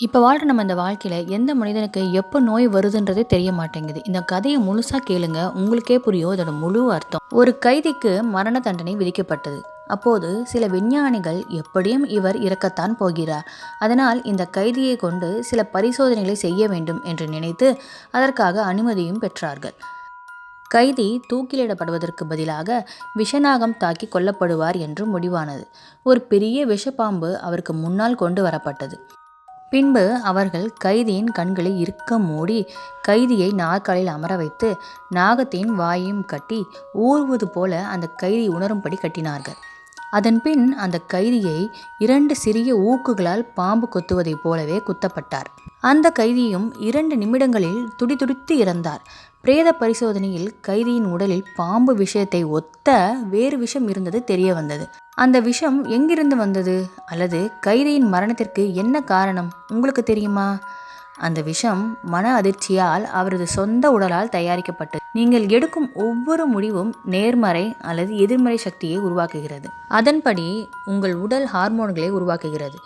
இப்போ வாழ்கிற நம்ம இந்த வாழ்க்கையில் எந்த மனிதனுக்கு எப்போ நோய் வருதுன்றதே தெரிய மாட்டேங்குது. இந்த கதையை முழுசாக கேளுங்க, உங்களுக்கே புரியும் இதோட முழு அர்த்தம். ஒரு கைதிக்கு மரண தண்டனை விதிக்கப்பட்டது. அப்போது சில விஞ்ஞானிகள் எப்படியும் இவர் இறக்கத்தான் போகிறார், அதனால் இந்த கைதியை கொண்டு சில பரிசோதனைகளை செய்ய வேண்டும் என்று நினைத்து அதற்காக அனுமதியும் பெற்றார்கள். கைதி தூக்கிலிடப்படுவதற்கு பதிலாக விஷநாகம் தாக்கி கொல்லப்படுவார் என்று முடிவானது. ஒரு பெரிய விஷப்பாம்பு அவருக்கு முன்னால் கொண்டு வரப்பட்டது. பின்பு அவர்கள் கைதியின் கண்களை இறுக்க மூடி கைதியை நாற்காலில் அமர வைத்து நாகத்தின் வாயையும் கட்டி ஊறுவது போல அந்த கைதி உணரும்படி கட்டினார்கள். அதன்பின் அந்த கைதியை 2 சிறிய ஊக்குகளால் பாம்பு கொத்துவதைப் போலவே குத்தப்பட்டார். அந்த கைதியும் 2 நிமிடங்களில் துடிதுடித்து இறந்தார். பிரேத பரிசோதனையில் கைதியின் உடலில் பாம்பு விஷயத்தை ஒத்த வேறு விஷம் இருந்தது தெரிய வந்தது. அந்த விஷம் எங்கிருந்து வந்தது, அல்லது கைதியின் மரணத்திற்கு என்ன காரணம் உங்களுக்கு தெரியுமா? அந்த விஷம் மன அதிர்ச்சியால் அவரது சொந்த உடலால் தயாரிக்கப்பட்டது. நீங்கள் எடுக்கும் ஒவ்வொரு முடிவும் நேர்மறை அல்லது எதிர்மறை சக்தியை உருவாக்குகிறது. அதன்படி உங்கள் உடல் ஹார்மோன்களை உருவாக்குகிறது.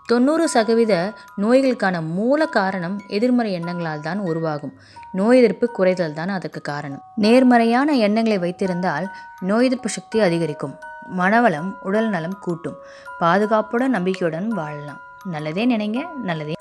90% நோய்களுக்கான மூல காரணம் எதிர்மறை எண்ணங்களால் தான் உருவாகும். நோய் எதிர்ப்பு குறைதல் தான் அதற்கு காரணம். நேர்மறையான எண்ணங்களை வைத்திருந்தால் நோய் எதிர்ப்பு சக்தி அதிகரிக்கும், மனவளம் உடல் நலம் கூட்டும், பாதுகாப்புடன் நம்பிக்கையுடன் வாழலாம். நல்லதே நினைங்க, நல்லதே